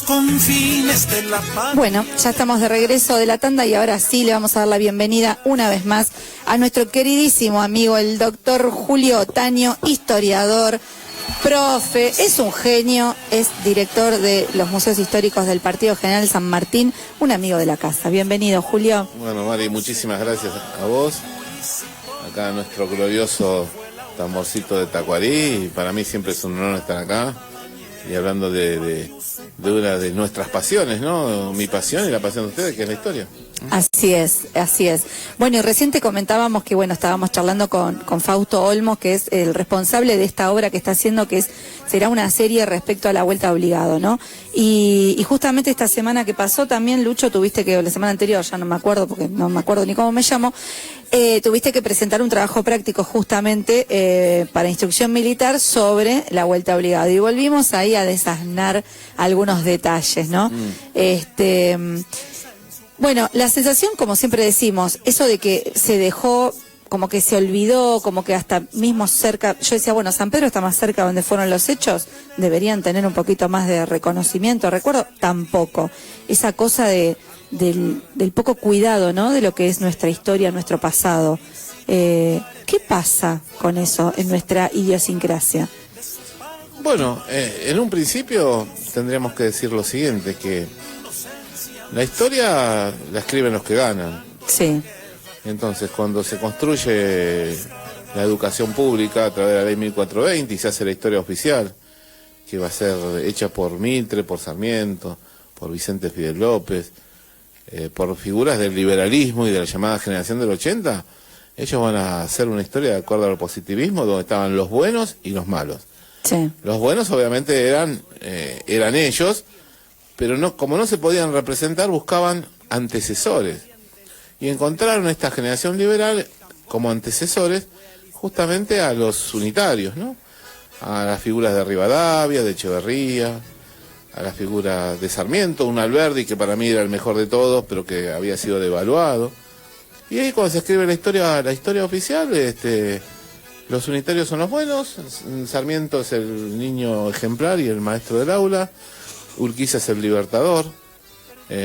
confines de la paz. Bueno, ya estamos de regreso de la tanda y ahora sí le vamos a dar la bienvenida una vez más a nuestro queridísimo amigo, el doctor Julio Otaño, historiador, profe, es un genio, es director de los museos históricos del Partido General San Martín, un amigo de la casa. Bienvenido, Julio. Bueno, Mari, muchísimas gracias a vos. Acá nuestro glorioso tamborcito de Tacuarí, y para mí siempre es un honor estar acá y hablando de una de nuestras pasiones, ¿no? Mi pasión y la pasión de ustedes, que es la historia. Así es, así es. Bueno, y recién te comentábamos que, bueno, estábamos charlando con Fausto Olmos, que es el responsable de esta obra que está haciendo, que será una serie respecto a la Vuelta Obligado, ¿no? Y justamente esta semana que pasó también, Lucho, tuviste que, la semana anterior, ya no me acuerdo, porque no me acuerdo ni cómo me llamo, tuviste que presentar un trabajo práctico justamente para instrucción militar sobre la Vuelta Obligado. Y volvimos ahí a desasnar algunos detalles, ¿no? Bueno, la sensación, como siempre decimos, eso de que se dejó, como que se olvidó, como que hasta mismo cerca, yo decía, bueno, San Pedro está más cerca donde fueron los hechos, deberían tener un poquito más de reconocimiento, recuerdo, tampoco. Esa cosa del poco cuidado, ¿no?, de lo que es nuestra historia, nuestro pasado. ¿Qué pasa con eso en nuestra idiosincrasia? Bueno, en un principio tendríamos que decir lo siguiente, que la historia la escriben los que ganan. Sí. Entonces, cuando se construye la educación pública a través de la ley 1420 y se hace la historia oficial, que va a ser hecha por Mitre, por Sarmiento, por Vicente Fidel López, por figuras del liberalismo y de la llamada generación del 80, ellos van a hacer una historia de acuerdo al positivismo, donde estaban los buenos y los malos. Sí. Los buenos obviamente eran ellos, pero no, como no se podían representar, buscaban antecesores. Y encontraron esta generación liberal como antecesores justamente a los unitarios, ¿no? A las figuras de Rivadavia, de Echeverría, a las figuras de Sarmiento, un Alberdi que para mí era el mejor de todos, pero que había sido devaluado. Y ahí cuando se escribe la historia oficial, los unitarios son los buenos, Sarmiento es el niño ejemplar y el maestro del aula, Urquiza es el libertador,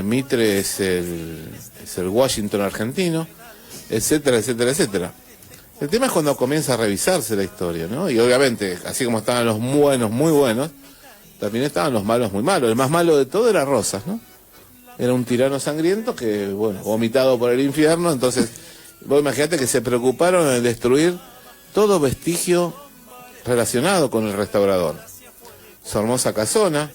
Mitre es el Washington argentino, etcétera, etcétera, etcétera. El tema es cuando comienza a revisarse la historia, ¿no? Y obviamente, así como estaban los buenos muy buenos, también estaban los malos muy malos. El más malo de todo era Rosas, ¿no? Era un tirano sangriento que, bueno, vomitado por el infierno. Entonces, vos imaginate que se preocuparon en destruir todo vestigio relacionado con el restaurador. Somoza Casona,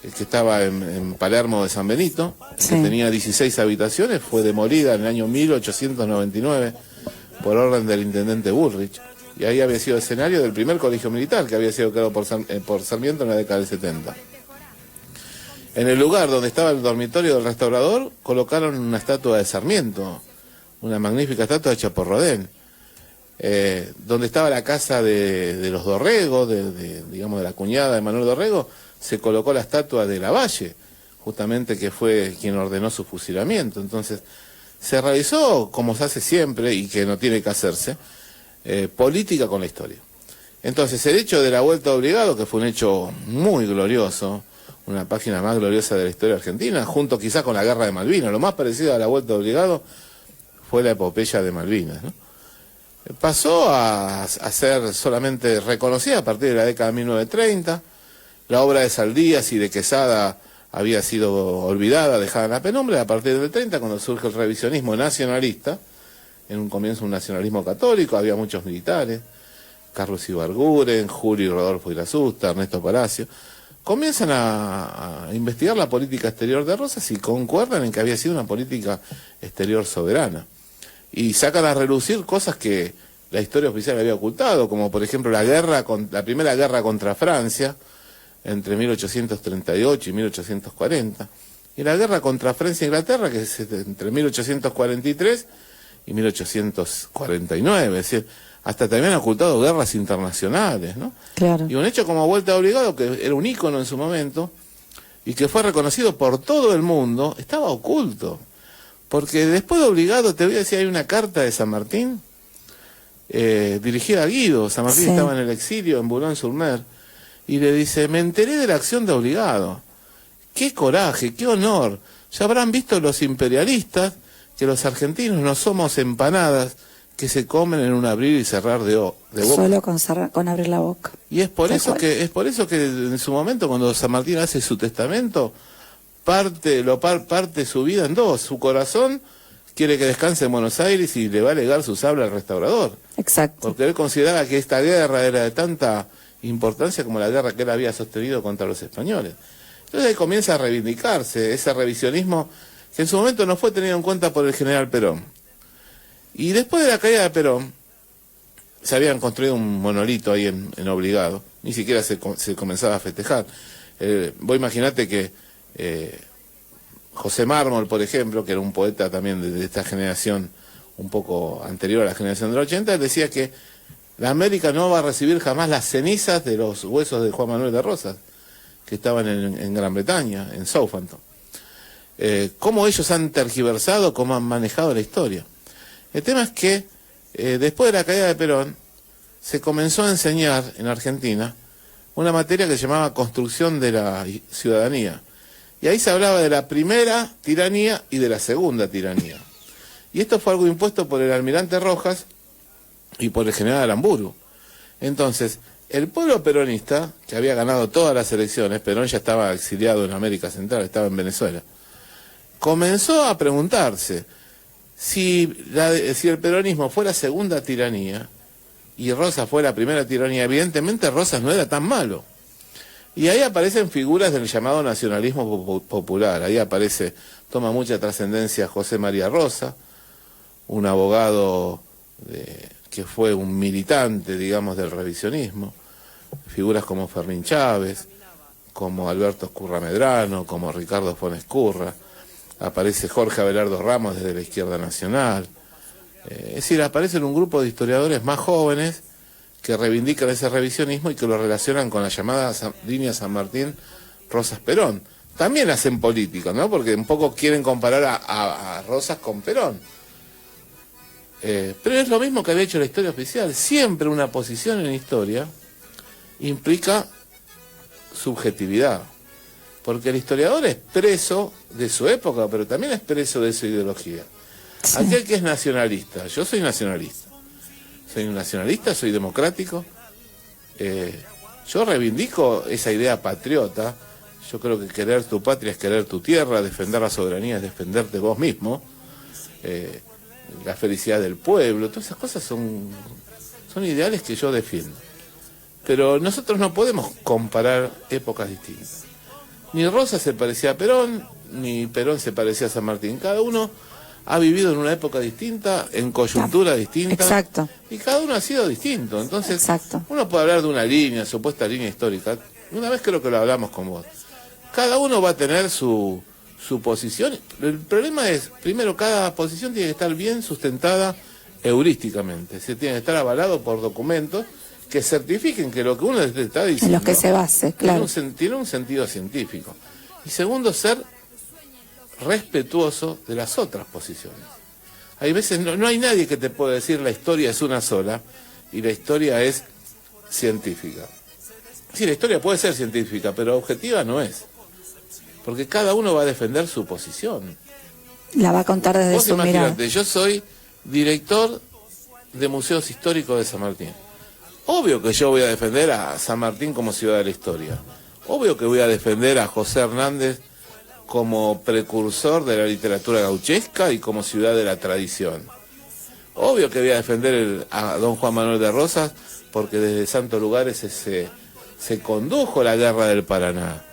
que estaba en Palermo de San Benito, sí, que tenía 16 habitaciones, fue demolida en el año 1899 por orden del intendente Bullrich, y ahí había sido escenario del primer colegio militar que había sido creado por Sarmiento en la década del 70. En el lugar donde estaba el dormitorio del restaurador colocaron una estatua de Sarmiento, una magnífica estatua hecha por Rodin. Donde estaba la casa de los Dorrego, digamos de la cuñada de Manuel Dorrego, se colocó la estatua de Lavalle, justamente que fue quien ordenó su fusilamiento. Entonces, se realizó, como se hace siempre, y que no tiene que hacerse, política con la historia. Entonces, el hecho de la Vuelta Obligado, que fue un hecho muy glorioso, una página más gloriosa de la historia argentina, junto quizás con la Guerra de Malvinas, lo más parecido a la Vuelta Obligado fue la epopeya de Malvinas, ¿no? Pasó a ser solamente reconocida a partir de la década de 1930, la obra de Saldías y de Quesada había sido olvidada, dejada en la penumbra, a partir del 30, cuando surge el revisionismo nacionalista, en un comienzo un nacionalismo católico, había muchos militares, Carlos Ibarguren, Julio y Rodolfo Irasusta, Ernesto Palacio, comienzan a investigar la política exterior de Rosas y concuerdan en que había sido una política exterior soberana. Y sacan a relucir cosas que la historia oficial había ocultado, como por ejemplo la primera guerra contra Francia, entre 1838 y 1840, y la guerra contra Francia e Inglaterra, que es entre 1843 y 1849, es decir, hasta también han ocultado guerras internacionales, ¿no? Claro. Y un hecho como Vuelta Obligado, que era un ícono en su momento, y que fue reconocido por todo el mundo, estaba oculto. Porque después de Obligado, te voy a decir, hay una carta de San Martín, dirigida a Guido. San Martín estaba en el exilio en Boulogne-sur-Mer, y le dice: me enteré de la acción de Obligado, qué coraje, qué honor. Ya habrán visto los imperialistas que los argentinos no somos empanadas que se comen en un abrir y cerrar de boca. Solo con abrir la boca. Y es por eso que en su momento, cuando San Martín hace su testamento, parte su vida en dos. Su corazón quiere que descanse en Buenos Aires y le va a legar su sable al restaurador. Exacto. Porque él consideraba que esta guerra era de tanta importancia como la guerra que él había sostenido contra los españoles. Entonces ahí comienza a reivindicarse ese revisionismo que en su momento no fue tenido en cuenta por el general Perón. Y después de la caída de Perón, se habían construido un monolito ahí en Obligado, ni siquiera se comenzaba a festejar. Vos imaginate que José Mármol, por ejemplo, que era un poeta también de esta generación, un poco anterior a la generación del 80, decía que la América no va a recibir jamás las cenizas de los huesos de Juan Manuel de Rosas, que estaban en Gran Bretaña, en Southampton. Cómo ellos han tergiversado, cómo han manejado la historia. El tema es que después de la caída de Perón se comenzó a enseñar en Argentina una materia que se llamaba construcción de la ciudadanía. Y ahí se hablaba de la primera tiranía y de la segunda tiranía. Y esto fue algo impuesto por el almirante Rojas y por el general Aramburu. Entonces, el pueblo peronista, que había ganado todas las elecciones, Perón ya estaba exiliado en América Central, estaba en Venezuela, comenzó a preguntarse si el peronismo fue la segunda tiranía y Rosas fue la primera tiranía. Evidentemente Rosas no era tan malo. Y ahí aparecen figuras del llamado nacionalismo popular. Ahí toma mucha trascendencia José María Rosa, un abogado que fue un militante, digamos, del revisionismo. Figuras como Fermín Chávez, como Alberto Escurra Medrano, como Ricardo Fon Escurra. Aparece Jorge Abelardo Ramos desde la Izquierda Nacional. Es decir, aparecen un grupo de historiadores más jóvenes que reivindican ese revisionismo y que lo relacionan con la llamada línea San Martín Rosas Perón. También hacen política, ¿no? Porque un poco quieren comparar a Rosas con Perón. Pero es lo mismo que había hecho la historia oficial. Siempre una posición en historia implica subjetividad. Porque el historiador es preso de su época, pero también es preso de su ideología. Sí. Aquel que es nacionalista, yo soy nacionalista. Soy un nacionalista, soy democrático. Yo reivindico esa idea patriota. Yo creo que querer tu patria es querer tu tierra, defender la soberanía es defenderte vos mismo. La felicidad del pueblo, todas esas cosas son ideales que yo defiendo. Pero nosotros no podemos comparar épocas distintas. Ni Rosa se parecía a Perón, ni Perón se parecía a San Martín. Cada uno ha vivido en una época distinta, en coyuntura distinta. Exacto. Y cada uno ha sido distinto. Entonces, exacto, uno puede hablar de una línea, supuesta línea histórica. Una vez creo que lo hablamos con vos. Cada uno va a tener su posición. El problema es, primero, cada posición tiene que estar bien sustentada heurísticamente. Se tiene que estar avalado por documentos que certifiquen que lo que uno está diciendo en los que se base, claro, tiene un sentido científico. Y segundo, ser respetuoso de las otras posiciones. Hay veces, no hay nadie que te pueda decir la historia es una sola y la historia es científica. Sí, la historia puede ser científica, pero objetiva no es. Porque cada uno va a defender su posición. La va a contar desde su mirada. Yo soy director de Museos Históricos de San Martín. Obvio que yo voy a defender a San Martín como ciudad de la historia. Obvio que voy a defender a José Hernández como precursor de la literatura gauchesca y como ciudad de la tradición. Obvio que voy a defender a don Juan Manuel de Rosas porque desde Santos Lugares se condujo la guerra del Paraná.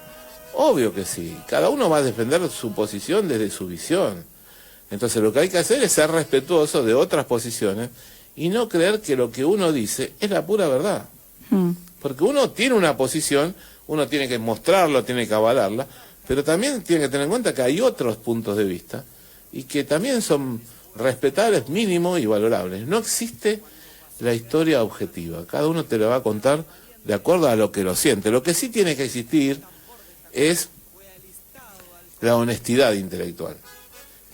Obvio que sí. Cada uno va a defender su posición desde su visión. Entonces lo que hay que hacer es ser respetuoso de otras posiciones y no creer que lo que uno dice es la pura verdad. Porque uno tiene una posición, uno tiene que mostrarlo, tiene que avalarla, pero también tiene que tener en cuenta que hay otros puntos de vista y que también son respetables, mínimos y valorables. No existe la historia objetiva. Cada uno te la va a contar de acuerdo a lo que lo siente. Lo que sí tiene que existir es la honestidad intelectual.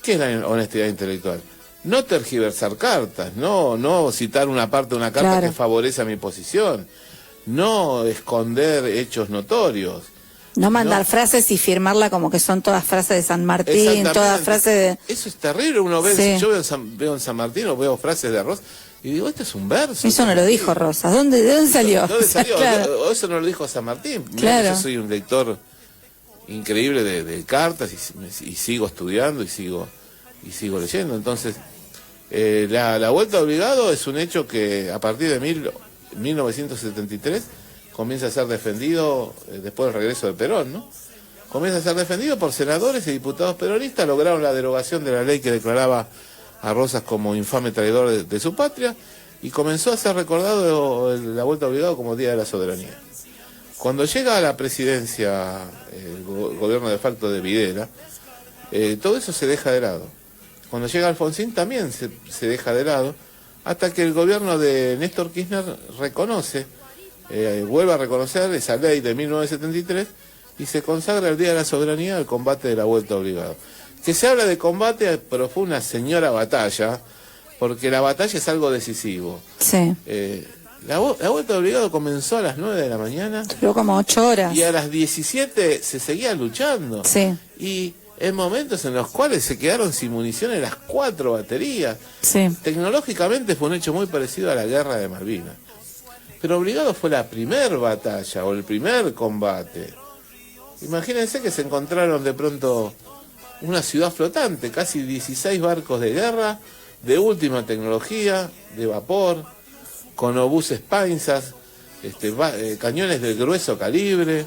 ¿Qué es la honestidad intelectual? No tergiversar cartas, no citar una parte de una carta, claro, que favorece a mi posición, no esconder hechos notorios. No mandar frases y firmarla como que son todas frases de San Martín, todas frases de... Eso es terrible, uno ve, Sí. yo veo en San Martín o veo frases de Rosa y digo, esto es un verso. Eso no lo dijo Rosas. ¿De dónde salió? ¿Dónde salió? Claro. O eso no lo dijo San Martín. Mirá que Claro. yo soy un lector increíble de cartas y sigo estudiando y sigo leyendo. Entonces, la vuelta obligado es un hecho que a partir de 1973 comienza a ser defendido después del regreso de Perón, ¿no? Comienza a ser defendido por senadores y diputados peronistas, lograron la derogación de la ley que declaraba a Rosas como infame traidor de su patria y comenzó a ser recordado la vuelta obligado como Día de la Soberanía. Cuando llega a la presidencia el gobierno de facto de Videla, todo eso se deja de lado. Cuando llega Alfonsín también se deja de lado, hasta que el gobierno de Néstor Kirchner reconoce, vuelve a reconocer esa ley de 1973 y se consagra el Día de la Soberanía al combate de la vuelta obligado. Que se habla de combate, pero fue una señora batalla, porque la batalla es algo decisivo. Sí. La vuelta obligado comenzó a las 9 de la mañana. Duró como 8 horas. Y a las 17 se seguía luchando. Sí. Y en momentos en los cuales se quedaron sin municiones las 4 baterías. Sí. Tecnológicamente fue un hecho muy parecido a la guerra de Malvinas. Pero obligado fue la primer batalla o el primer combate. Imagínense que se encontraron de pronto una ciudad flotante, casi 16 barcos de guerra, de última tecnología, de vapor, con obuses Painzas, cañones de grueso calibre,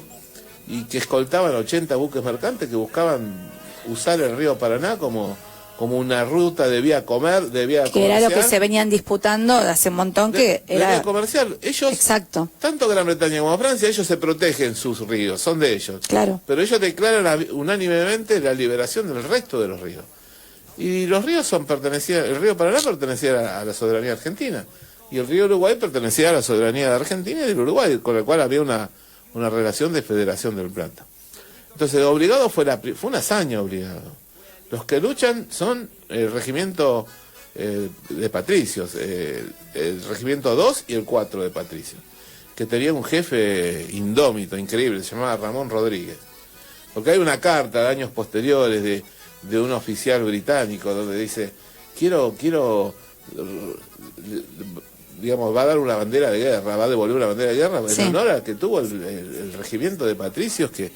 y que escoltaban 80 buques mercantes que buscaban usar el río Paraná como una ruta de vía comercial. Que era lo que se venían disputando hace un montón, que de era... vía comercial. Ellos, Exacto. tanto Gran Bretaña como Francia, ellos se protegen sus ríos, son de ellos. Claro. Pero ellos declaran unánimemente la liberación del resto de los ríos. Y los ríos el río Paraná pertenecía a la soberanía argentina, y el río Uruguay pertenecía a la soberanía de Argentina y del Uruguay, con el cual había una relación de federación del Plata. Entonces, obligado fue una hazaña obligado. Los que luchan son el regimiento de patricios, el regimiento 2 y el 4 de patricios, que tenía un jefe indómito, increíble, se llamaba Ramón Rodríguez. Porque hay una carta de años posteriores de un oficial británico donde dice, quiero, digamos, va a dar una bandera de guerra, va a devolver una bandera de guerra, Sí. en honor a que tuvo el regimiento de patricios que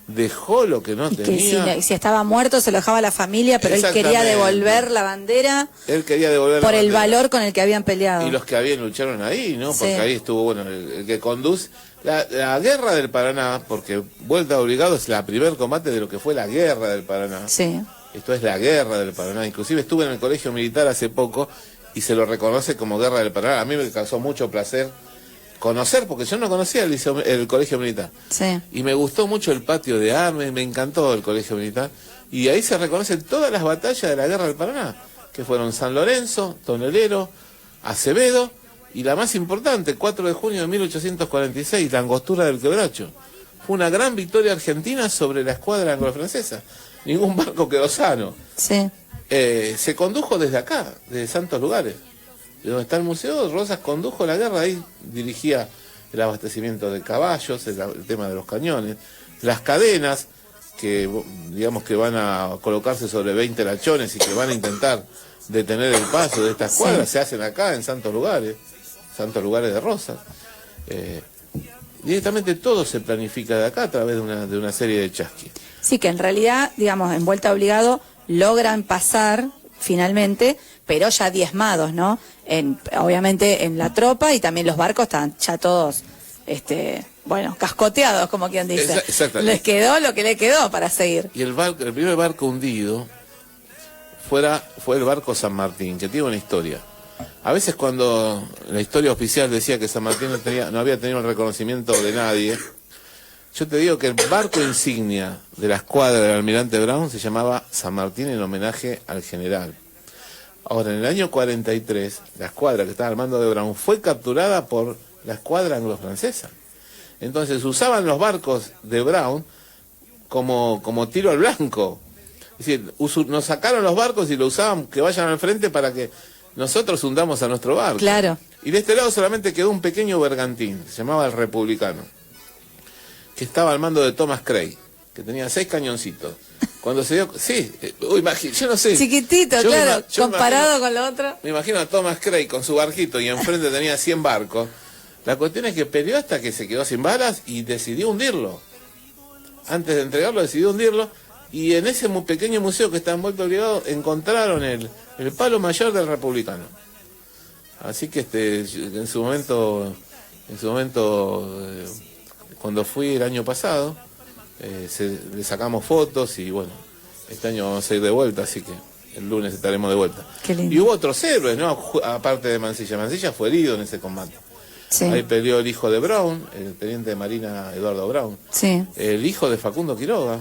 dejó lo que no Y tenía. que si estaba muerto se lo dejaba a la familia, pero él quería Exactamente. devolver la bandera Él quería devolver por la el bandera. valor con el que habían peleado. Y los que habían lucharon ahí, ¿no? Porque Sí. ahí estuvo, bueno, el que conduce... La guerra del Paraná, porque vuelta obligado es la primer combate de lo que fue la guerra del Paraná. Sí. Esto es la guerra del Paraná. Inclusive estuve en el colegio militar hace poco y se lo reconoce como guerra del Paraná. A mí me causó mucho placer conocer, porque yo no conocía el colegio militar. Sí. Y me gustó mucho el patio de armas, me encantó el colegio militar. Y ahí se reconocen todas las batallas de la guerra del Paraná, que fueron San Lorenzo, Tonelero, Acevedo, y la más importante, 4 de junio de 1846, la Angostura del Quebracho. Fue una gran victoria argentina sobre la escuadra anglo-francesa. Ningún barco quedó sano. Sí. Se condujo desde acá, desde Santos Lugares. De donde está el museo, Rosas condujo la guerra, ahí dirigía el abastecimiento de caballos, el tema de los cañones, las cadenas, que digamos que van a colocarse sobre 20 lachones y que van a intentar detener el paso de estas cuadras, se hacen acá en Santos Lugares de Rosas. Directamente todo se planifica de acá a través de una serie de chasquis. Sí, que en realidad, digamos, en vuelta obligado logran pasar finalmente, pero ya diezmados, ¿no? Obviamente en la tropa, y también los barcos están ya todos, bueno, cascoteados, como quien dice. Exactamente. Les quedó lo que le quedó para seguir. Y el primer barco hundido fue el barco San Martín, que tiene una historia. A veces cuando la historia oficial decía que San Martín no había tenido el reconocimiento de nadie, yo te digo que el barco insignia de la escuadra del almirante Brown se llamaba San Martín en homenaje al general. Ahora, en el año 43, la escuadra que estaba al mando de Brown fue capturada por la escuadra anglo-francesa. Entonces usaban los barcos de Brown como tiro al blanco. Es decir, nos sacaron los barcos y lo usaban que vayan al frente para que nosotros hundamos a nuestro barco. Claro. Y de este lado solamente quedó un pequeño bergantín, se llamaba el Republicano. que estaba al mando de Thomas Craig, que tenía 6 cañoncitos. Cuando se dio... Sí, yo no sé. Chiquitito, yo claro, yo comparado con lo otro. Me imagino a Thomas Craig con su barquito y enfrente tenía 100 barcos. La cuestión es que peleó hasta que se quedó sin balas y decidió hundirlo. Antes de entregarlo, decidió hundirlo. Y en ese pequeño museo que está envuelto obligado, encontraron el palo mayor del republicano. Así que en su momento, cuando fui el año pasado, le sacamos fotos y bueno, este año vamos a ir de vuelta, así que el lunes estaremos de vuelta. Qué lindo. Y hubo otros héroes, ¿no? Aparte de Mansilla. Mansilla fue herido en ese combate. Sí. Ahí peleó el hijo de Brown, el teniente de marina Eduardo Brown. Sí. El hijo de Facundo Quiroga.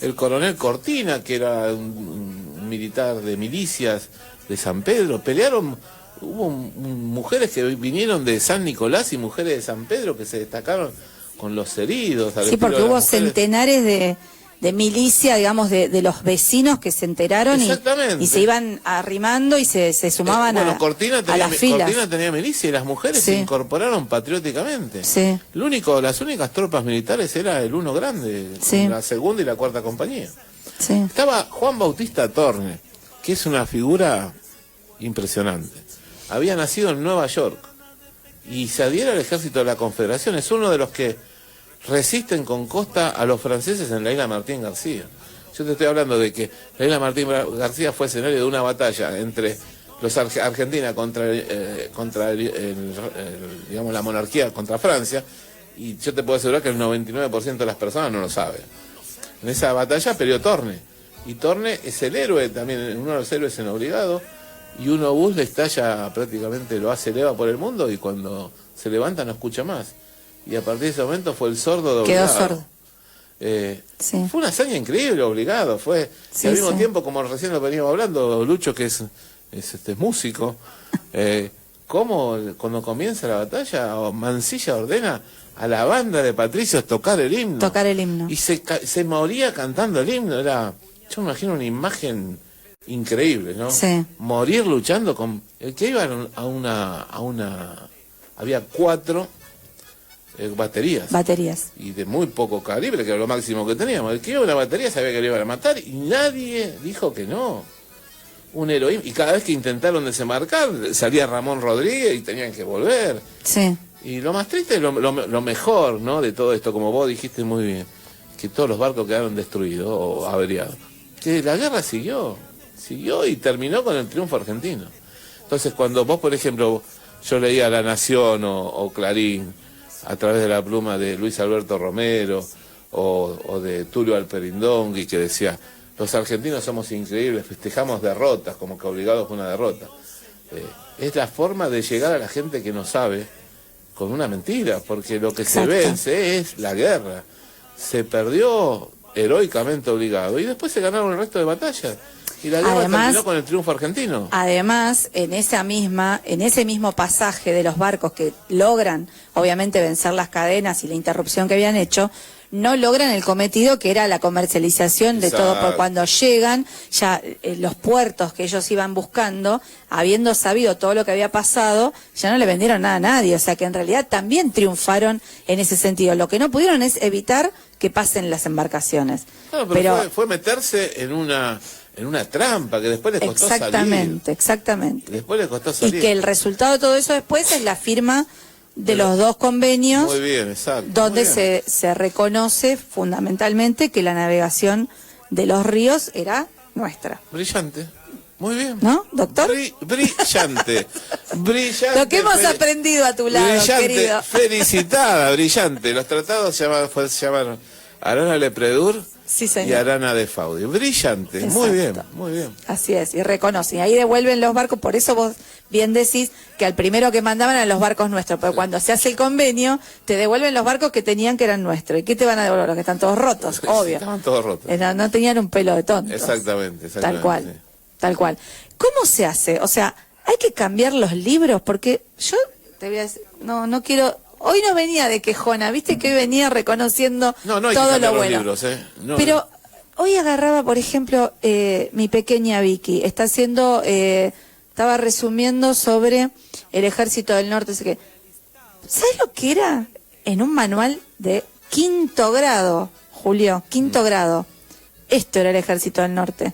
El coronel Cortina, que era un militar de milicias de San Pedro. Pelearon, hubo mujeres que vinieron de San Nicolás y mujeres de San Pedro que se destacaron con los heridos. Sí, porque hubo centenares de milicia, digamos, de los vecinos que se enteraron y se iban arrimando y se sumaban a las filas. Cortina tenía milicia y las mujeres se incorporaron patrióticamente. Sí. Las únicas tropas militares era el Uno Grande, la segunda y la cuarta compañía. Sí. Estaba Juan Bautista Torne, que es una figura impresionante. Había nacido en Nueva York y se adhiere al ejército de la Confederación. Es uno de los que resisten con costa a los franceses en la isla Martín García. Yo te estoy hablando de que la isla Martín García fue escenario de una batalla entre los Argentina contra digamos, la monarquía contra Francia, y yo te puedo asegurar que el 99% de las personas no lo sabe. En esa batalla peleó Torne, y Torne es el héroe también, uno de los héroes en Obligado, y un obús le estalla prácticamente, lo hace leva por el mundo, y cuando se levanta no escucha más. Y a partir de ese momento fue el sordo de Obligado. Quedó sordo. Fue una hazaña increíble, Obligado. Fue, y al mismo tiempo, como recién lo veníamos hablando, Lucho, que es músico, cómo cuando comienza la batalla, Mansilla ordena a la banda de patricios tocar el himno. Tocar el himno. Y se moría cantando el himno. Yo me imagino una imagen increíble, ¿no? Sí. Morir luchando con... El que iba a una... Había 4... baterías y de muy poco calibre, que era lo máximo que teníamos. El que iba a una batería sabía que lo iban a matar y nadie dijo que no. Un heroísmo, y cada vez que intentaron desembarcar salía Ramón Rodríguez y tenían que volver. Sí. Y lo más triste, lo mejor, ¿no?, de todo esto, como vos dijiste muy bien, que todos los barcos quedaron destruidos o averiados, que la guerra siguió y terminó con el triunfo argentino. Entonces, cuando vos, por ejemplo, yo leía La Nación o Clarín a través de la pluma de Luis Alberto Romero o de Tulio Alperindongui, que decía: los argentinos somos increíbles, festejamos derrotas, como que Obligado fue una derrota. Es la forma de llegar a la gente que no sabe con una mentira, porque lo que se vence es la guerra. Se perdió heroicamente Obligado y después se ganaron el resto de batallas. Y la guerra terminó con el triunfo argentino. Además, en ese mismo pasaje de los barcos que logran, obviamente, vencer las cadenas y la interrupción que habían hecho, no logran el cometido que era la comercialización de todo, por cuando llegan ya los puertos que ellos iban buscando, habiendo sabido todo lo que había pasado, ya no le vendieron nada a nadie, o sea que en realidad también triunfaron en ese sentido. Lo que no pudieron es evitar que pasen las embarcaciones. Claro, pero fue meterse en una trampa que después les costó salir. Exactamente. Después les costó salir. Y que el resultado de todo eso después es la firma de los 2 convenios. Muy bien, exacto. Donde se reconoce fundamentalmente que la navegación de los ríos era nuestra. Brillante. Muy bien. ¿No, doctor? Brillante. Brillante. Lo que hemos aprendido a tu lado, brillante, querido. Felicitada, brillante. Los tratados se llamaron Arana Lepredur. Sí, señor. Y Arana de Faudi. Brillante. Exacto. Muy bien, muy bien. Así es, y reconocen. Y ahí devuelven los barcos, por eso vos bien decís que al primero que mandaban eran los barcos nuestros, pero cuando se hace el convenio, te devuelven los barcos que tenían que eran nuestros. ¿Y qué te van a devolver? Los que están todos rotos, obvio. Estaban todos rotos. No tenían un pelo de tontos. Exactamente. Tal cual, sí. Tal cual. ¿Cómo se hace? O sea, hay que cambiar los libros, porque yo te voy a decir, no quiero... Hoy no venía de quejona, viste que hoy venía reconociendo todo lo bueno. Libros, pero hoy agarraba, por ejemplo, mi pequeña Vicky, estaba resumiendo sobre el Ejército del Norte. ¿Sabes lo que era en un manual de 5º grado, Julio, 5º grado. Esto era el Ejército del Norte.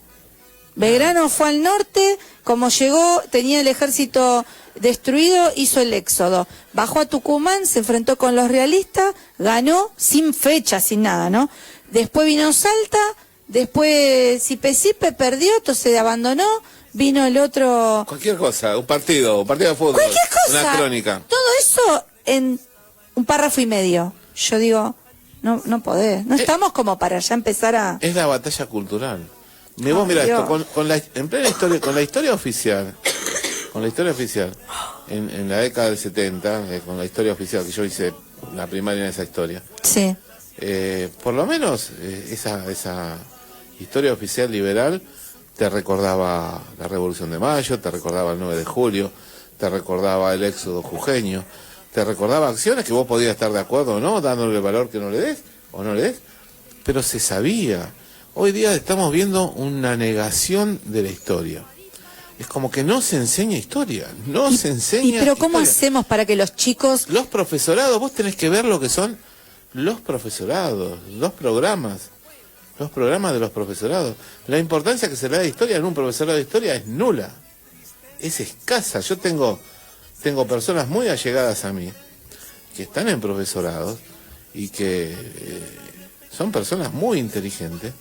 Belgrano fue al norte, como llegó, tenía el ejército destruido, hizo el éxodo. Bajó a Tucumán, se enfrentó con los realistas, ganó, sin fecha, sin nada, ¿no? Después vino Salta, después Sipe perdió, entonces abandonó, vino el otro... Cualquier cosa, un partido de fútbol, Cualquier cosa. una crónica. Todo eso en un párrafo y medio. Yo digo, no podés, no estamos como para ya empezar a... Es la batalla cultural. Vos mirá esto, en plena historia, con la historia oficial, en la década del 70, con la historia oficial, que yo hice la primaria en esa historia. Sí. Por lo menos esa historia oficial liberal te recordaba la Revolución de Mayo, te recordaba el 9 de julio, te recordaba el éxodo jujeño, te recordaba acciones que vos podías estar de acuerdo o no, dándole el valor que no le des, o no le des, pero se sabía. Hoy día estamos viendo una negación de la historia. Es como que no se enseña historia, se enseña pero ¿cómo historia. hacemos para que los chicos... Los profesorados, vos tenés que ver lo que son los profesorados, los programas de los profesorados. La importancia que se le da de historia en un profesorado de historia es nula, es escasa. Yo tengo personas muy allegadas a mí que están en profesorados y que son personas muy inteligentes,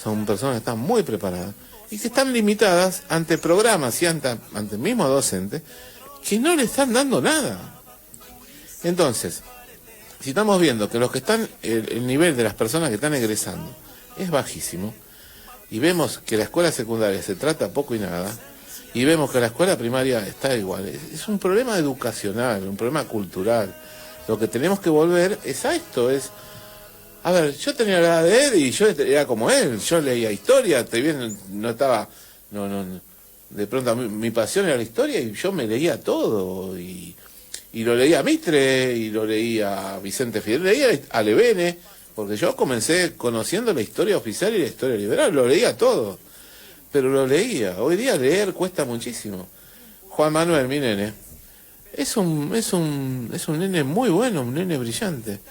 son personas que están muy preparadas y que están limitadas ante programas y ante el mismo docente que no le están dando nada. Entonces, si estamos viendo que los que están, el nivel de las personas que están egresando es bajísimo, y vemos que la escuela secundaria se trata poco y nada, y vemos que la escuela primaria está igual, es un problema educacional, un problema cultural. Lo que tenemos que volver es a esto, a ver, yo tenía la edad de Ed y yo era como él, yo leía historia, de pronto mi pasión era la historia y yo me leía todo, y lo leía a Mitre, y lo leía a Vicente Fidel, leía a Levene, porque yo comencé conociendo la historia oficial y la historia liberal, lo leía todo, pero lo leía. Hoy día leer cuesta muchísimo. Juan Manuel, mi nene, es un nene muy bueno, un nene brillante,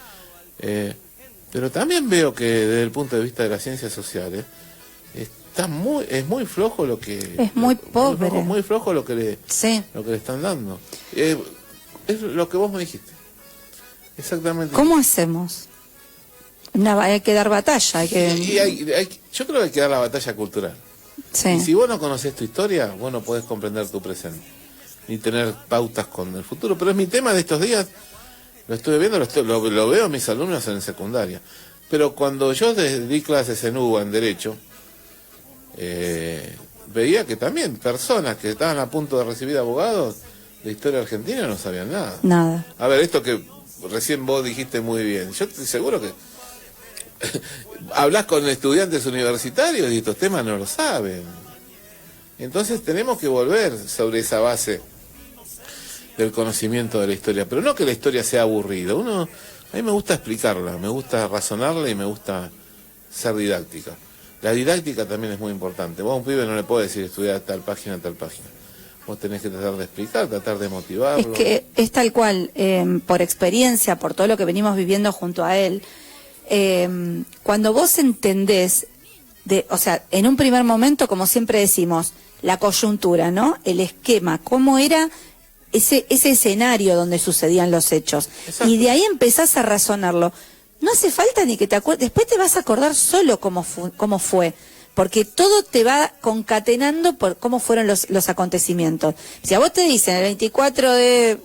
pero también veo que desde el punto de vista de las ciencias sociales es muy flojo lo que... Es muy pobre. Muy flojo lo que le están dando. Es lo que vos me dijiste. Exactamente. ¿Cómo hacemos? Hay que dar batalla. Yo creo que hay que dar la batalla cultural. Sí. Y si vos no conocés tu historia, vos no podés comprender tu presente, ni tener pautas con el futuro. Pero es mi tema de estos días. Lo estuve viendo, lo veo a mis alumnos en secundaria. Pero cuando yo di clases en UBA, en Derecho, veía que también personas que estaban a punto de recibir abogados de historia argentina no sabían nada. Nada. A ver, esto que recién vos dijiste muy bien, yo estoy seguro que hablas con estudiantes universitarios y estos temas no lo saben. Entonces tenemos que volver sobre esa base del conocimiento de la historia, pero no que la historia sea aburrida. A mí me gusta explicarla, me gusta razonarla y me gusta ser didáctica. La didáctica también es muy importante. Vos a un pibe no le podés decir estudiar tal página. Vos tenés que tratar de explicar, tratar de motivarlo. Es que es tal cual, por experiencia, por todo lo que venimos viviendo junto a él, cuando vos entendés, o sea, en un primer momento, como siempre decimos, la coyuntura, ¿no? El esquema, cómo era ese escenario donde sucedían los hechos. Exacto. Y de ahí empezás a razonarlo. No hace falta ni que te acuerdes, después te vas a acordar solo cómo fue, porque todo te va concatenando por cómo fueron los acontecimientos. Si a vos te dicen el 24 de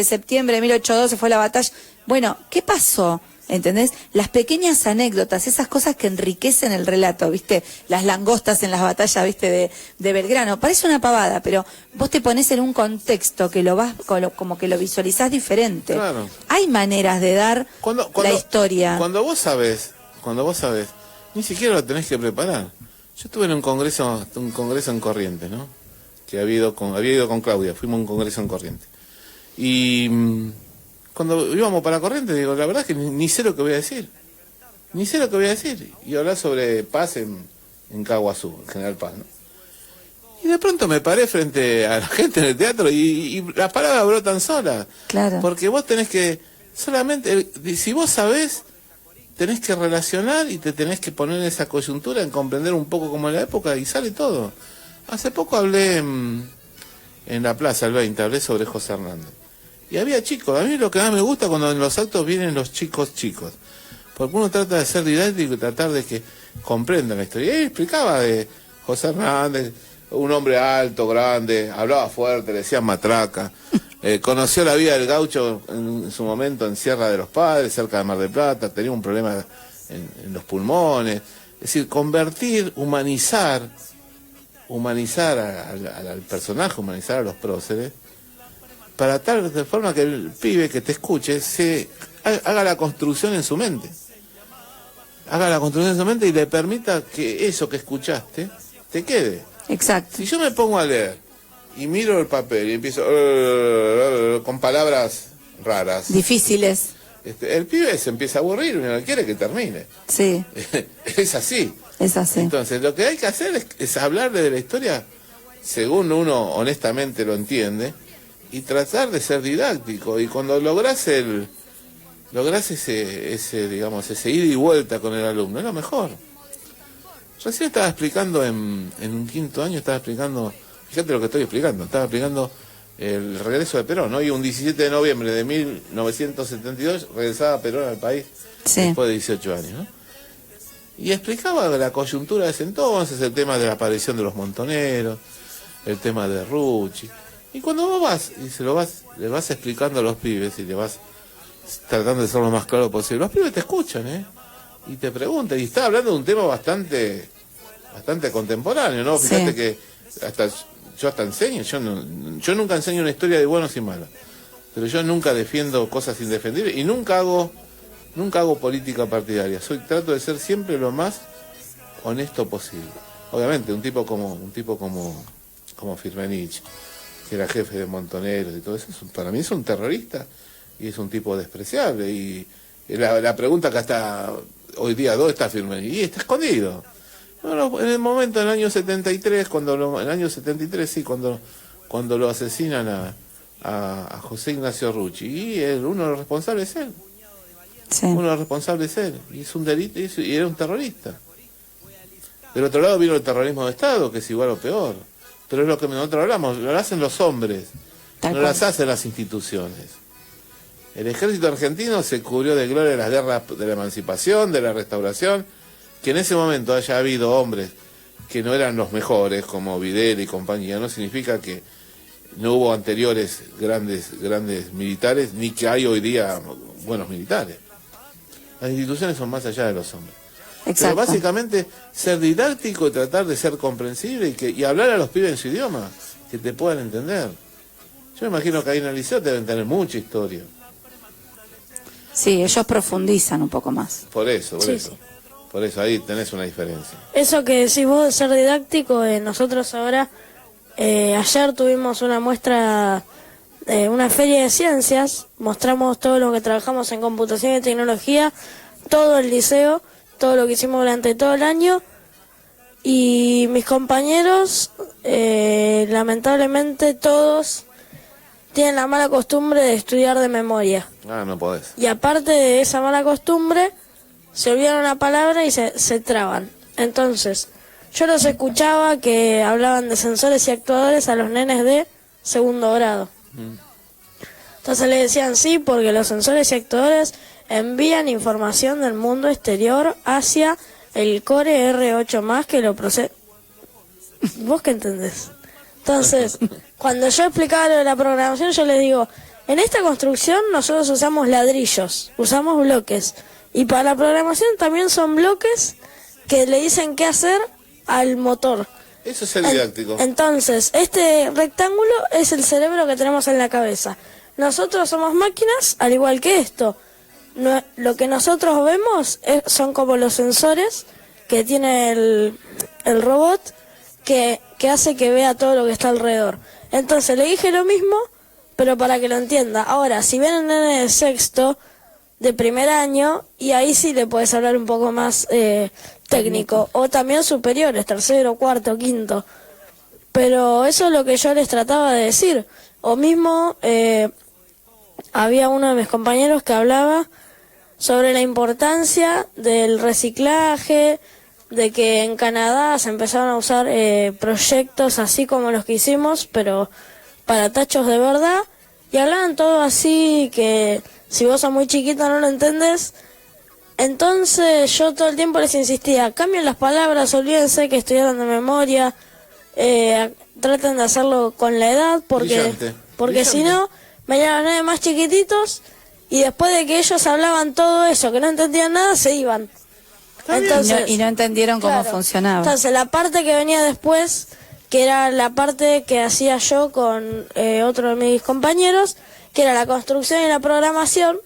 septiembre de 1812 fue la batalla, bueno, ¿qué pasó? ¿Entendés? Las pequeñas anécdotas, esas cosas que enriquecen el relato, ¿viste? Las langostas en las batallas, ¿viste? De Belgrano. Parece una pavada, pero vos te pones en un contexto que como que lo visualizás diferente. Claro. Hay maneras de dar la historia. Cuando vos sabés, ni siquiera lo tenés que preparar. Yo estuve en un congreso en Corrientes, ¿no? Que había ido con Claudia, fuimos a un congreso en Corrientes. Y cuando íbamos para Corrientes, digo, la verdad es que ni sé lo que voy a decir. Y hablar sobre paz en Caguazú, en General Paz, ¿no? Y de pronto me paré frente a la gente en el teatro y las palabras brotan solas. Claro. Porque vos tenés que Solamente, si vos sabés, tenés que relacionar y te tenés que poner en esa coyuntura, en comprender un poco cómo es la época y sale todo. Hace poco hablé en la Plaza el 20, hablé sobre José Hernández. Y había chicos, a mí lo que más me gusta cuando en los actos vienen los chicos, porque uno trata de ser didáctico y tratar de que comprendan la historia. Y él explicaba de José Hernández, un hombre alto, grande, hablaba fuerte, le decían matraca, conoció la vida del gaucho en su momento en Sierra de los Padres, cerca de Mar del Plata, tenía un problema en los pulmones. Es decir, convertir, humanizar al personaje, humanizar a los próceres, para tal de forma que el pibe que te escuche haga la construcción en su mente. Haga la construcción en su mente y le permita que eso que escuchaste te quede. Exacto. Si yo me pongo a leer y miro el papel y empiezo con palabras raras, difíciles, el pibe se empieza a aburrir y no quiere que termine. Sí. Es así. Es así. Entonces, lo que hay que hacer es hablarle de la historia según uno honestamente lo entiende y tratar de ser didáctico. Y cuando lográs ese ida y vuelta con el alumno, es lo mejor. Recién estaba explicando en un quinto año, fíjate lo que estoy explicando, estaba explicando el regreso de Perón. Hoy, un 17 de noviembre de 1972, regresaba Perón al país, sí, después de 18 años, ¿no? Y explicaba la coyuntura de ese entonces, el tema de la aparición de los montoneros, el tema de Rucci. Y cuando vos vas y le vas explicando a los pibes y le vas tratando de ser lo más claro posible, los pibes te escuchan, y te preguntan, y está hablando de un tema bastante contemporáneo, ¿no? Fíjate, sí, que yo hasta enseño, yo nunca enseño una historia de buenos y malos, pero yo nunca defiendo cosas indefendibles y nunca hago política partidaria. Trato de ser siempre lo más honesto posible. Obviamente, un tipo como Firmenich, que era jefe de montoneros y todo eso, para mí es un terrorista y es un tipo despreciable. Y la pregunta que hasta hoy día, ¿dónde está Firmenich? Y está escondido. Bueno, en el momento, en el año 73, cuando lo asesinan a José Ignacio Rucci, y uno de los responsables es él. Sí. Uno de los responsables es él, y es un delito, y era un terrorista. Del otro lado vino el terrorismo de Estado, que es igual o peor. Pero es lo que nosotros hablamos, lo hacen los hombres, no las hacen las instituciones. El ejército argentino se cubrió de gloria de las guerras de la emancipación, de la restauración. Que en ese momento haya habido hombres que no eran los mejores, como Videla y compañía, no significa que no hubo anteriores grandes militares, ni que hay hoy día buenos militares. Las instituciones son más allá de los hombres. Exacto. Pero básicamente ser didáctico y tratar de ser comprensible y hablar a los pibes en su idioma, que te puedan entender. Yo me imagino que ahí en el liceo deben tener mucha historia. Sí, ellos profundizan un poco más. Por eso. Por eso ahí tenés una diferencia. Eso que decís vos de ser didáctico, nosotros ahora, ayer tuvimos una muestra, una feria de ciencias, mostramos todo lo que trabajamos en computación y tecnología, todo el liceo, todo lo que hicimos durante todo el año, y mis compañeros, lamentablemente todos tienen la mala costumbre de estudiar de memoria. No podés. Y aparte de esa mala costumbre, se olvidan una palabra y se traban. Entonces, yo los escuchaba que hablaban de sensores y actuadores a los nenes de segundo grado. Entonces le decían sí, porque los sensores y actuadores envían información del mundo exterior hacia el Core R8+, que lo procesa. ¿Vos qué entendés? Entonces, cuando yo explicaba lo de la programación, yo les digo, en esta construcción nosotros usamos ladrillos, usamos bloques. Y para la programación también son bloques que le dicen qué hacer al motor. Eso es el didáctico. Entonces, este rectángulo es el cerebro que tenemos en la cabeza. Nosotros somos máquinas, al igual que esto. Lo que nosotros vemos son como los sensores que tiene el robot que hace que vea todo lo que está alrededor. Entonces, le dije lo mismo, pero para que lo entienda. Ahora, si ven un nene de sexto, de primer año, y ahí sí le puedes hablar un poco más técnico, o también superiores, tercero, cuarto, quinto, pero eso es lo que yo les trataba de decir. O mismo había uno de mis compañeros que hablaba sobre la importancia del reciclaje, de que en Canadá se empezaron a usar proyectos así como los que hicimos, pero para tachos de verdad, y hablaban todo así que si vos sos muy chiquito no lo entendés. Entonces yo todo el tiempo les insistía, cambien las palabras, olvídense que estudiaron de memoria, traten de hacerlo con la edad, porque si no, venían los nenes más chiquititos y después de que ellos hablaban todo eso, que no entendían nada, se iban. Entonces, y no entendieron cómo funcionaba. Entonces la parte que venía después, que era la parte que hacía yo con otro de mis compañeros, que era la construcción y la programación,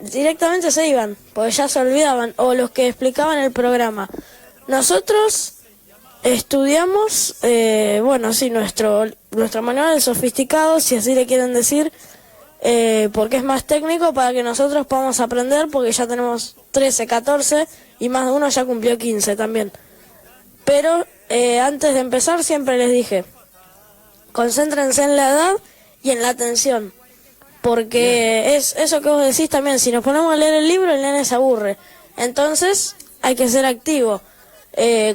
directamente se iban, porque ya se olvidaban, o los que explicaban el programa. Nosotros estudiamos, nuestro manual es sofisticado, si así le quieren decir, porque es más técnico para que nosotros podamos aprender, porque ya tenemos 13, 14 y más de uno ya cumplió 15 también. Pero antes de empezar siempre les dije, concéntrense en la edad y en la atención, porque es eso que vos decís también, si nos ponemos a leer el libro el nene se aburre, entonces hay que ser activo.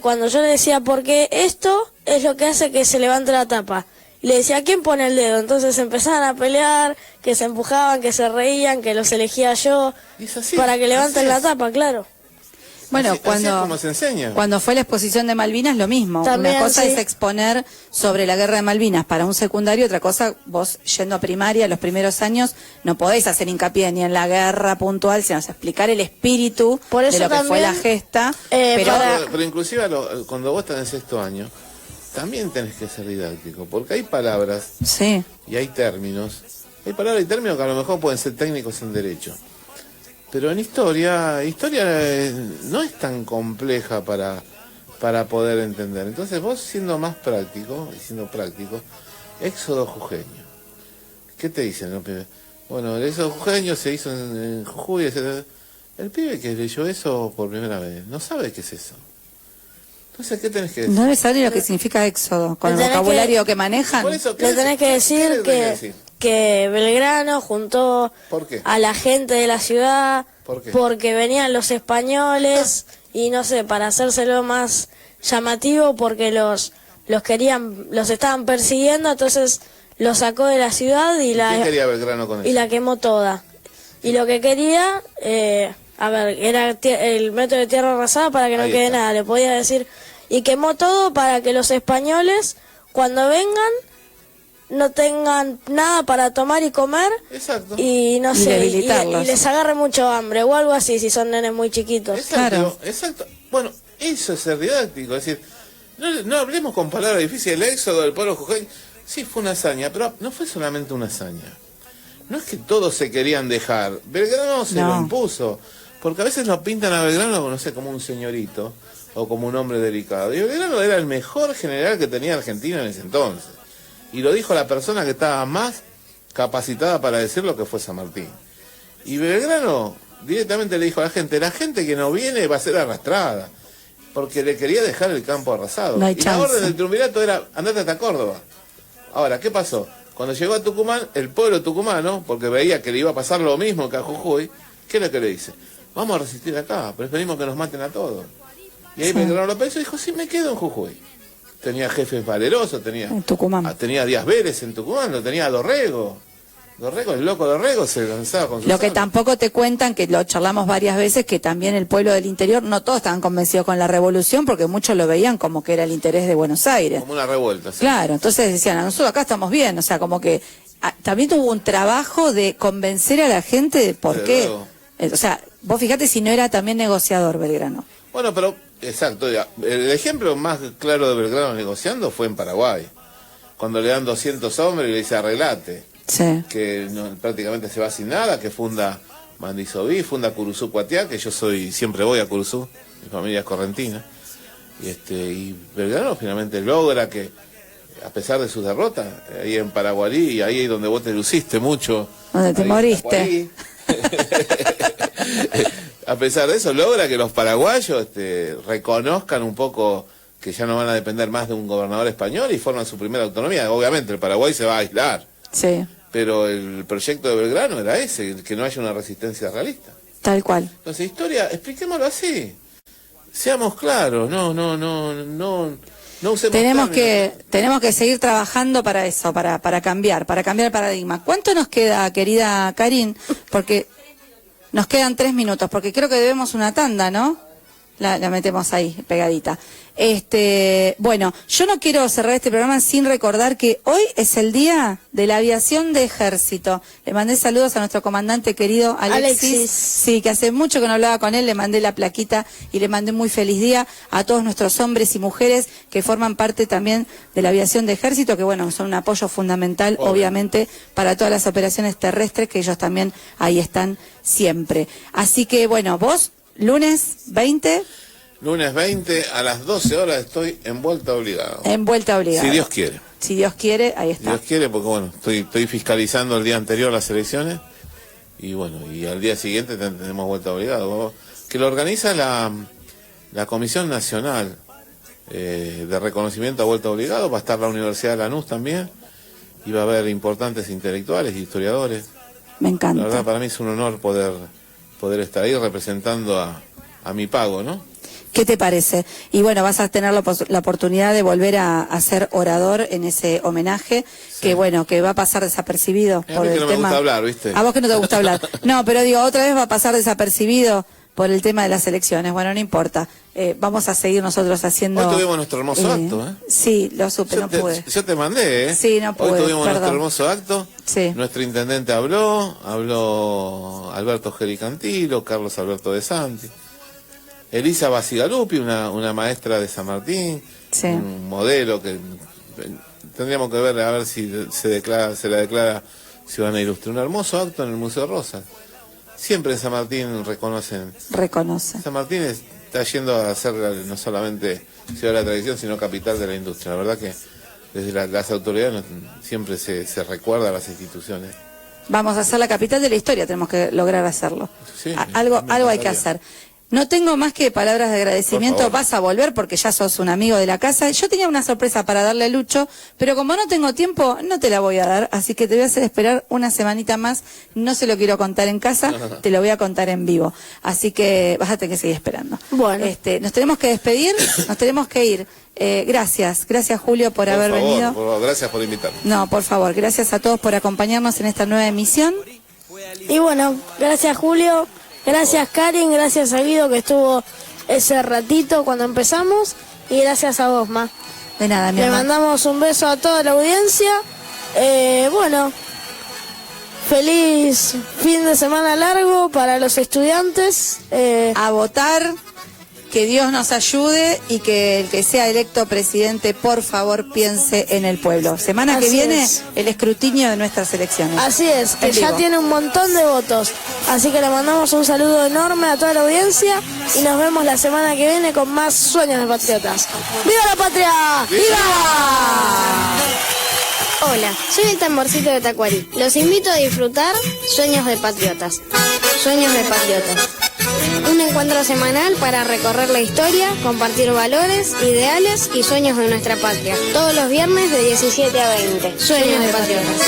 Cuando yo le decía, porque esto es lo que hace que se levante la tapa, y le decía, ¿quién pone el dedo? Entonces empezaban a pelear, que se empujaban, que se reían, que los elegía yo, para que levanten la tapa, claro. Bueno, así es como se enseña. Cuando fue la exposición de Malvinas, lo mismo. También, una cosa sí, es exponer sobre la guerra de Malvinas para un secundario, otra cosa, vos yendo a primaria, los primeros años, no podés hacer hincapié ni en la guerra puntual, sino explicar el espíritu Por eso de lo que también, fue la gesta. Pero inclusive cuando vos estás en sexto año, también tenés que ser didáctico, porque hay palabras y hay términos. Hay palabras y términos que a lo mejor pueden ser técnicos en derecho. Pero en historia no es tan compleja para poder entender. Entonces vos siendo más práctico, éxodo jujeño. ¿Qué te dicen los pibes? Bueno, el éxodo jujeño se hizo en Jujuy, etc. El pibe que leyó eso por primera vez no sabe qué es eso. Entonces, ¿qué tenés que decir? No debe saber lo que significa éxodo, con el vocabulario que manejan. Le tenés que decir que Belgrano juntó a la gente de la ciudad porque venían los españoles y no sé, para hacérselo más llamativo, porque los estaban persiguiendo, entonces los sacó de la ciudad y ¿Qué quería Belgrano con eso? Y la quemó toda. Y lo que quería, era el método de tierra arrasada para que no quede nada, le podía decir, y quemó todo para que los españoles cuando vengan no tengan nada para tomar y comer. Exacto. Y no sé, y les agarre mucho hambre o algo así si son nenes muy chiquitos. Exacto, exacto. Bueno, eso es ser didáctico, es decir, no hablemos con palabras difíciles. El éxodo del pueblo jujeño, sí fue una hazaña, pero no fue solamente una hazaña. No es que todos se querían dejar, Belgrano se lo impuso, porque a veces nos pintan a Belgrano, no sé, como un señorito o como un hombre delicado. Y Belgrano era el mejor general que tenía Argentina en ese entonces. Y lo dijo la persona que estaba más capacitada para decir lo que fue San Martín. Y Belgrano directamente le dijo a la gente que no viene va a ser arrastrada, porque le quería dejar el campo arrasado. No hay y chance. la orden del triunvirato era, andate hasta Córdoba. Ahora, ¿qué pasó? Cuando llegó a Tucumán, el pueblo tucumano, porque veía que le iba a pasar lo mismo que a Jujuy, ¿qué es lo que le dice? Vamos a resistir acá, preferimos que nos maten a todos. Y ahí Belgrano lo pensó y dijo, sí, me quedo en Jujuy. Tenía jefes valerosos, tenía a Díaz Vélez en Tucumán, lo tenía a Dorrego. El loco Dorrego se lanzaba con su Lo que tampoco te cuentan, que lo charlamos varias veces, que también el pueblo del interior, no todos estaban convencidos con la revolución, porque muchos lo veían como que era el interés de Buenos Aires. Como una revuelta. ¿Sí? Claro, entonces decían, a nosotros acá estamos bien, o sea, como que también tuvo un trabajo de convencer a la gente de por qué. O sea, vos fíjate si no era también negociador Belgrano. Bueno, pero, exacto, el ejemplo más claro de Belgrano negociando fue en Paraguay, cuando le dan 200 hombres y le dice arreglate. Sí. Que prácticamente se va sin nada, que funda Mandisoví, funda Curuzú Cuatiá, que yo siempre voy a Curuzú, mi familia es correntina, y Belgrano finalmente logra que, a pesar de sus derrotas, ahí en Paraguarí, y ahí es donde vos te luciste mucho, donde te moriste, a pesar de eso logra que los paraguayos reconozcan un poco que ya no van a depender más de un gobernador español y forman su primera autonomía. Obviamente el Paraguay se va a aislar. Sí. pero el proyecto de Belgrano era ese, que no haya una resistencia realista. Tal cual. Entonces, historia, expliquémoslo así. Seamos claros, no usemos Tenemos términos. que seguir trabajando para eso, para cambiar el paradigma. ¿Cuánto nos queda, querida Karin? Porque nos quedan 3 minutos, porque creo que debemos una tanda, ¿no? La metemos ahí, pegadita. Bueno, yo no quiero cerrar este programa sin recordar que hoy es el día de la aviación de ejército. Le mandé saludos a nuestro comandante querido Alexis. Sí, que hace mucho que no hablaba con él, le mandé la plaquita y le mandé muy feliz día a todos nuestros hombres y mujeres que forman parte también de la aviación de ejército, que bueno, son un apoyo fundamental, obviamente, para todas las operaciones terrestres, que ellos también ahí están siempre. Así que bueno, vos, lunes 20... Lunes 20 a las 12 horas estoy en Vuelta Obligado. En Vuelta Obligado. Si Dios quiere. Si Dios quiere, ahí está. Si Dios quiere, porque bueno, estoy fiscalizando el día anterior las elecciones y bueno, y al día siguiente tenemos Vuelta Obligado. Que lo organiza la Comisión Nacional de Reconocimiento a Vuelta Obligado. Va a estar la Universidad de Lanús también y va a haber importantes intelectuales y historiadores. Me encanta. La verdad, para mí es un honor poder estar ahí representando a mi pago, ¿no? ¿Qué te parece? Y bueno, vas a tener la oportunidad de volver a ser orador en ese homenaje, sí. Que bueno, que va a pasar desapercibido por el tema. A mí que no me gusta hablar, ¿viste? A vos que no te gusta hablar. No, pero digo, otra vez va a pasar desapercibido por el tema de las elecciones. Bueno, no importa. Vamos a seguir nosotros haciendo... Hoy tuvimos nuestro hermoso acto, ¿eh? Sí, lo supe, no pude. Yo te mandé, ¿eh? Sí, no pude, Hoy tuvimos perdón. Nuestro hermoso acto. Sí. Nuestro intendente habló Alberto Gericantilo, Carlos Alberto de Santi. Elisa Basigalupi, una maestra de San Martín, sí. Un modelo que tendríamos que ver a ver si se la declara ciudadana ilustre. Un hermoso acto en el Museo Rosas. Siempre en San Martín reconocen. San Martín está yendo a ser no solamente ciudad de la tradición, sino capital de la industria. La verdad que desde las autoridades siempre se recuerda a las instituciones. Vamos a ser la capital de la historia, tenemos que lograr hacerlo. Sí, algo hay que hacer. No tengo más que palabras de agradecimiento, vas a volver porque ya sos un amigo de la casa. Yo tenía una sorpresa para darle a Lucho, pero como no tengo tiempo, no te la voy a dar, así que te voy a hacer esperar una semanita más. No se lo quiero contar en casa, te lo voy a contar en vivo. Así que vas a tener que seguir esperando. Bueno. Nos tenemos que despedir, nos tenemos que ir. Gracias Julio por haber venido. Por favor, gracias por invitarme. No, por favor, gracias a todos por acompañarnos en esta nueva emisión. Y bueno, gracias Julio. Gracias Karin, gracias a Guido que estuvo ese ratito cuando empezamos y gracias a vos, Ma. De nada, mi Le mamá. mandamos un beso a toda la audiencia. Bueno, feliz fin de semana largo para los estudiantes. A votar, que Dios nos ayude y que el que sea electo presidente, por favor, piense en el pueblo. Semana que viene, el escrutinio de nuestras elecciones. Así es, que ya tiene un montón de votos. Así que le mandamos un saludo enorme a toda la audiencia y nos vemos la semana que viene con más Sueños de Patriotas. ¡Viva la patria! ¡Viva! Hola, soy el Tamborcito de Tacuarí. Los invito a disfrutar Sueños de Patriotas. Sueños de Patriotas. Un encuentro semanal para recorrer la historia, compartir valores, ideales y sueños de nuestra patria. Todos los viernes de 17 a 20. Sueños de Patriotas.